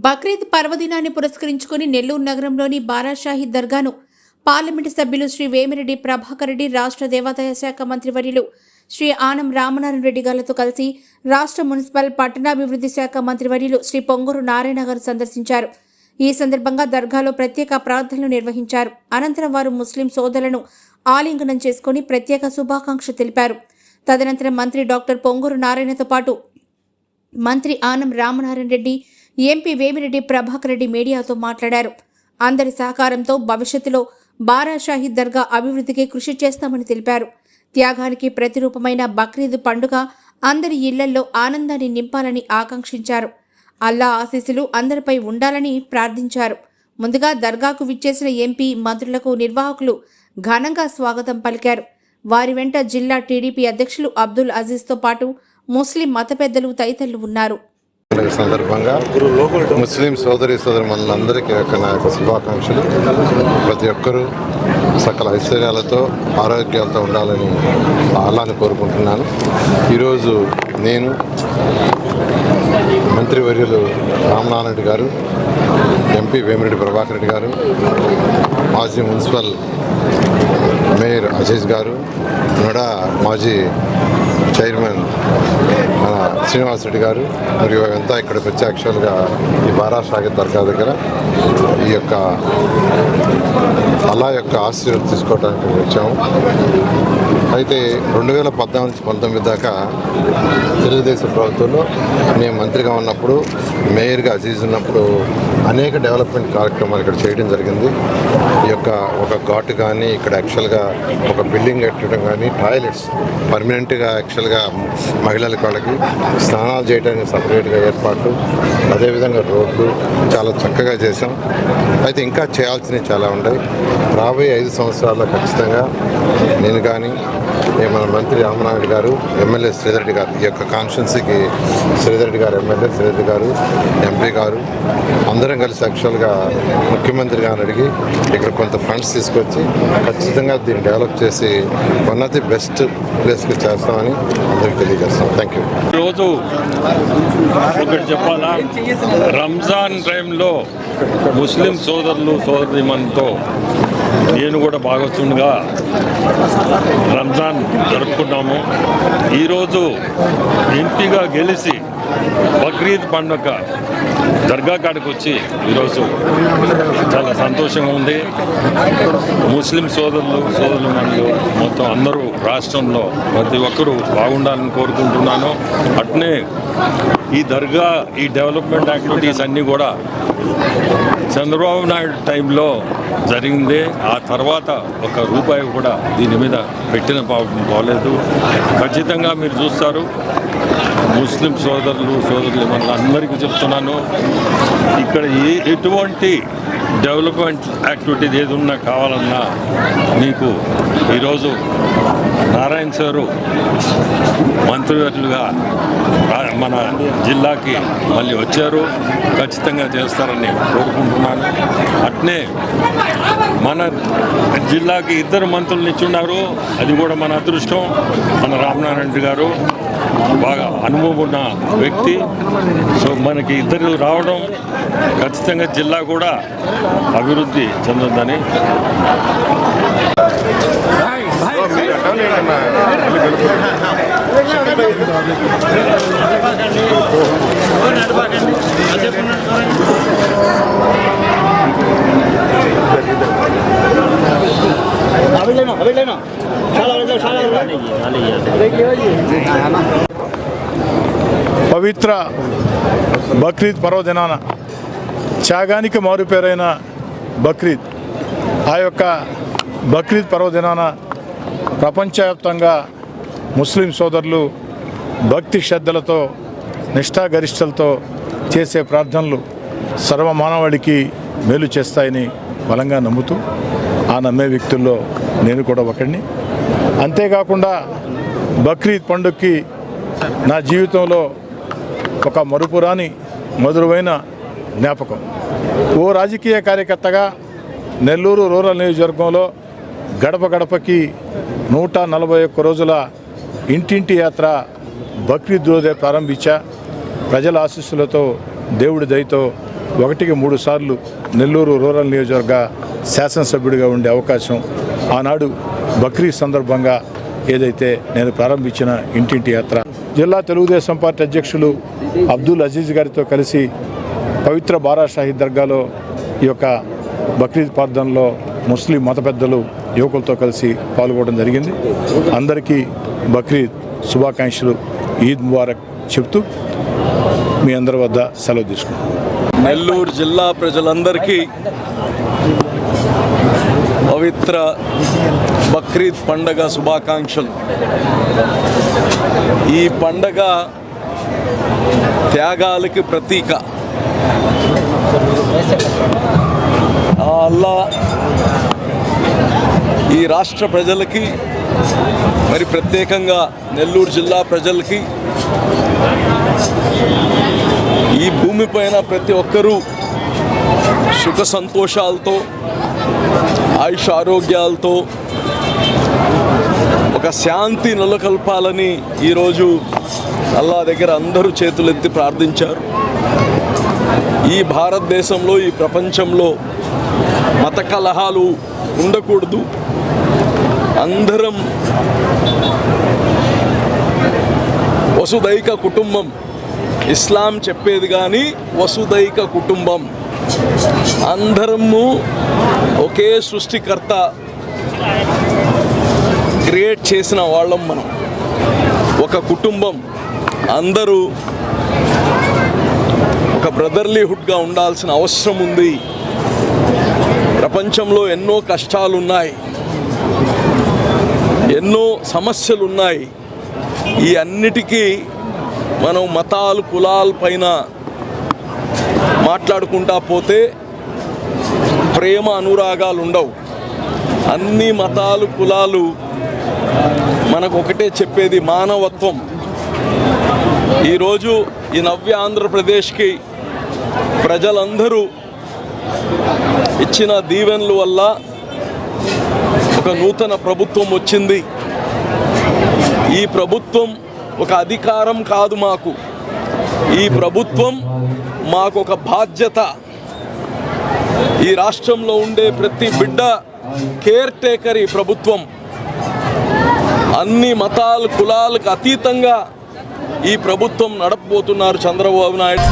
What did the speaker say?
బక్రీద్ పర్వదినాన్ని పురస్కరించుకుని నెల్లూరు నగరంలోని బారాషాహి దర్గాను పార్లమెంటు సభ్యులు శ్రీ వేమిరెడ్డి ప్రభాకర్ రెడ్డి, రాష్ట్ర దేవాదాయ శాఖ మంత్రివర్యులు శ్రీ ఆనం రామనారాయణ రెడ్డి గారితో కలిసి రాష్ట్ర మున్సిపల్ పట్టణాభివృద్ధి శాఖ మంత్రివర్యులు శ్రీ పొంగూరు నారాయణ గారు సందర్శించారు. ఈ సందర్భంగా దర్గాలో ప్రత్యేక ప్రార్థనలు నిర్వహించారు. అనంతరం వారు ముస్లిం సోదరులను ఆలింగనం చేసుకుని ప్రత్యేక శుభాకాంక్షలు తెలిపారు. తదనంతరం మంత్రి డాక్టర్ పొంగూరు నారాయణతో పాటు మంత్రి ఆనం రామనారాయణ రెడ్డి, ఎంపీ వేమిరెడ్డి ప్రభాకర్ రెడ్డి మీడియాతో మాట్లాడారు. అందరి సహకారంతో భవిష్యత్తులో బారాషాహి దర్గా అభివృద్ధికి కృషి చేస్తామని తెలిపారు. త్యాగానికి ప్రతిరూపమైన బక్రీద్ పండుగ అందరి ఇళ్లల్లో ఆనందాన్ని నింపాలని ఆకాంక్షించారు. అల్లా ఆశీస్సులు అందరిపై ఉండాలని ప్రార్థించారు. ముందుగా దర్గాకు విచ్చేసిన ఎంపీ, మంత్రులకు నిర్వాహకులు ఘనంగా స్వాగతం పలికారు. వారి వెంట జిల్లా టీడీపీ అధ్యక్షులు అబ్దుల్ అజీజ్తో పాటు ముస్లిం మత పెద్దలు తదితరులు ఉన్నారు. సందర్భంగా ముస్లిం సోదరులందరికీ నా యొక్క శుభాకాంక్షలు. ప్రతి ఒక్కరూ సకల ఐశ్వర్యాలతో ఆరోగ్యాలతో ఉండాలని అల్లాహ్ని కోరుకుంటున్నాను. ఈరోజు నేను మంత్రివర్యులు రామనారాయణ రెడ్డి గారు, ఎంపీ వేమిరెడ్డి ప్రభాకర్ రెడ్డి గారు, మాజీ మున్సిపల్ మేయర్ అజీజ్ గారు, నోడా మాజీ చైర్మన్ మన శ్రీనివాస్ రెడ్డి గారు మరియు అంతా ఇక్కడికి వచ్చి యాక్చువల్గా ఈ బారాషాహి దర్గా దగ్గర ఈ యొక్క అల్లా యొక్క ఆశీర్వాదం తీసుకోవడానికి వచ్చాము. అయితే 2014-19 దాకా తెలుగుదేశం ప్రభుత్వంలో నేను మంత్రిగా ఉన్నప్పుడు, మేయర్గా అజీజ్ ఉన్నప్పుడు అనేక డెవలప్మెంట్ కార్యక్రమాలు ఇక్కడ చేయడం జరిగింది. ఈ యొక్క ఒక ఘాటు కానీ, ఇక్కడ యాక్చువల్గా ఒక బిల్డింగ్ కట్టడం కానీ, టాయిలెట్స్ పర్మనెంట్గా యాక్చువల్గా మహిళలకి వాళ్ళకి స్నానాలు చేయడానికి సపరేట్గా ఏర్పాట్లు, అదేవిధంగా రోడ్లు చాలా చక్కగా చేశాం. అయితే ఇంకా చేయాల్సినవి చాలా ఉన్నాయి. రాబోయే 5 సంవత్సరాల్లో ఖచ్చితంగా నేను కానీ, మన మంత్రి రామనారాయణ గారు, ఎమ్మెల్యే శ్రీధర్ రెడ్డి గారు, ఈ యొక్క కాన్స్టిట్యున్సీకి శ్రీధర్ రెడ్డి గారు ఎమ్మెల్యే, శ్రీధర్ రెడ్డి గారు ఎంపీ గారు అందరం కలిసి యాక్చువల్గా ముఖ్యమంత్రి గారిని అడిగి ఇక్కడ కొంత ఫండ్స్ తీసుకొచ్చి ఖచ్చితంగా దీన్ని డెవలప్ చేసి వన్ ఆఫ్ ది బెస్ట్ ప్లేస్కి చేస్తామని అందరికీ తెలియజేస్తాం. Thank you. ఈరోజు ఒకటి చెప్పాలా, రంజాన్ టైంలో ముస్లిం సోదరులతో నేను కూడా భాగస్వామిగా రంజాన్ జరుపుకున్నాము. ఈరోజు ఎంపీగా గెలిచి బక్రీద్ పండుగ దర్గా కాడికి వచ్చి ఈరోజు చాలా సంతోషంగా ఉంది. ముస్లిం సోదరులు మొత్తం అందరూ రాష్ట్రంలో ప్రతి ఒక్కరూ బాగుండాలని కోరుకుంటున్నాను. అట్నే ఈ దర్గా, ఈ డెవలప్మెంట్ యాక్టివిటీస్ అన్నీ కూడా చంద్రబాబు నాయుడు టైంలో జరిగింది. ఆ తర్వాత ఒక రూపాయి కూడా దీని మీద పెట్టిన పాపం పోలేదు. ఖచ్చితంగా మీరు చూస్తారు. ముస్లిం సోదరులు అందరికీ చెప్తున్నాను, ఇక్కడ ఎటువంటి డెవలప్మెంట్ యాక్టివిటీస్ ఏది ఉన్నా కావాలన్నా మీకు ఈరోజు నారాయణ సారు మంత్రివర్యులుగా మన జిల్లాకి మళ్ళీ వచ్చారు. ఖచ్చితంగా చేస్తారని కోరుకుంటున్నాను. అట్నే మన జిల్లాకి 2 మంత్రులను ఇచ్చున్నారు. అది కూడా మన అదృష్టం. మన రామనారాయణ రెడ్డి గారు బాగా అనుభవం ఉన్న వ్యక్తి. సో మనకి 2 రావడం ఖచ్చితంగా జిల్లా కూడా అభివృద్ధి చెందుతుందని. పవిత్ర బక్రీద్ పర్వదినాన త్యాగానికి మారుపేరైన బక్రీద్, ఆ యొక్క బక్రీద్ పర్వదినాన ప్రపంచవ్యాప్తంగా ముస్లిం సోదరులు భక్తి శ్రద్ధలతో, నిష్ఠాగరిష్టలతో చేసే ప్రార్థనలు సర్వమానవాళికి మేలు చేస్తాయని బలంగా నమ్ముతూ, ఆ నమ్మే వ్యక్తుల్లో నేను కూడా ఒకడిని. అంతేకాకుండా బక్రీద్ పండుగకి నా జీవితంలో ఒక మరుపురాని మధురమైన జ్ఞాపకం. ఓ రాజకీయ కార్యకర్తగా నెల్లూరు రూరల్ నియోజకవర్గంలో గడప గడపకి 141 రోజుల ఇంటింటి యాత్ర బక్రీద్ రోజే ప్రారంభించా. ప్రజల ఆశీస్సులతో, దేవుడి దయతో 1కి 3 సార్లు నెల్లూరు రూరల్ నియోజకవర్గ శాసనసభ్యుడిగా ఉండే అవకాశం ఆనాడు బక్రీద్ సందర్భంగా ఏదైతే నేను ప్రారంభించిన ఇంటింటి యాత్ర జిల్లా తెలుగుదేశం పార్టీ అధ్యక్షులు అబ్దుల్ అజీజ్ గారితో కలిసి పవిత్ర బారా షాహీద్ దర్గాలో ఈ యొక్క బక్రీద్ ప్రార్థనలో ముస్లిం మత పెద్దలు యువకులతో కలిసి పాల్గొనడం జరిగింది. అందరికీ బక్రీద్ శుభాకాంక్షలు, ఈద్ ముబారక్ చెప్తూ మీ అందరి వద్ద సెలవు తీసుకుంటాం. నెల్లూరు జిల్లా ప్రజలందరికీ పవిత్ర బక్రీద్ పండగ శుభాకాంక్షలు. ఈ పండగ త్యాగాలకి ప్రతీక. అల్లా ఈ రాష్ట్ర ప్రజలకి, మరి ప్రత్యేకంగా నెల్లూరు జిల్లా ప్రజలకి, ఈ భూమిపైన ప్రతి ఒక్కరూ సుఖ సంతోషాలతో, ఆయుష్ ఆరోగ్యాలతో ఒక శాంతి నెలకొల్పాలని ఈరోజు అల్లా దగ్గర అందరూ చేతులెత్తి ప్రార్థించారు. ఈ భారతదేశంలో, ఈ ప్రపంచంలో మత కలహాలు ఉండకూడదు. అందరం వసుదైక కుటుంబం, ఇస్లాం చెప్పేది కానీ వసుదైక కుటుంబం. అందరము ఒకే సృష్టికర్త క్రియేట్ చేసిన వాళ్ళం మనం. ఒక కుటుంబం, అందరూ ఒక బ్రదర్లీహుడ్గా ఉండాల్సిన అవసరం ఉంది. ప్రపంచంలో ఎన్నో కష్టాలు ఉన్నాయి, ఎన్నో సమస్యలు ఉన్నాయి. ఈ అన్నిటికీ మనం మతాలు కులాల పైన మాట్లాడుకుంటా పోతే ప్రేమ అనురాగాలు ఉండవు. అన్ని మతాలు కులాలు మనకు ఒకటే చెప్పేది మానవత్వం. ఈరోజు ఈ నవ్య ఆంధ్రప్రదేశ్కి ప్రజలందరూ ఇచ్చిన దీవెనల వల్ల ఒక నూతన ప్రభుత్వం వచ్చింది. ఈ ప్రభుత్వం ఒక అధికారం కాదు మాకు, ఈ ప్రభుత్వం మాకు ఒక బాధ్యత. ఈ రాష్ట్రంలో ఉండే ప్రతి బిడ్డ కేర్ టేకర్ ఈ ప్రభుత్వం. అన్ని మతాలు కులాలకు అతీతంగా ఈ ప్రభుత్వం నడపబోతున్నారు చంద్రబాబు నాయుడు.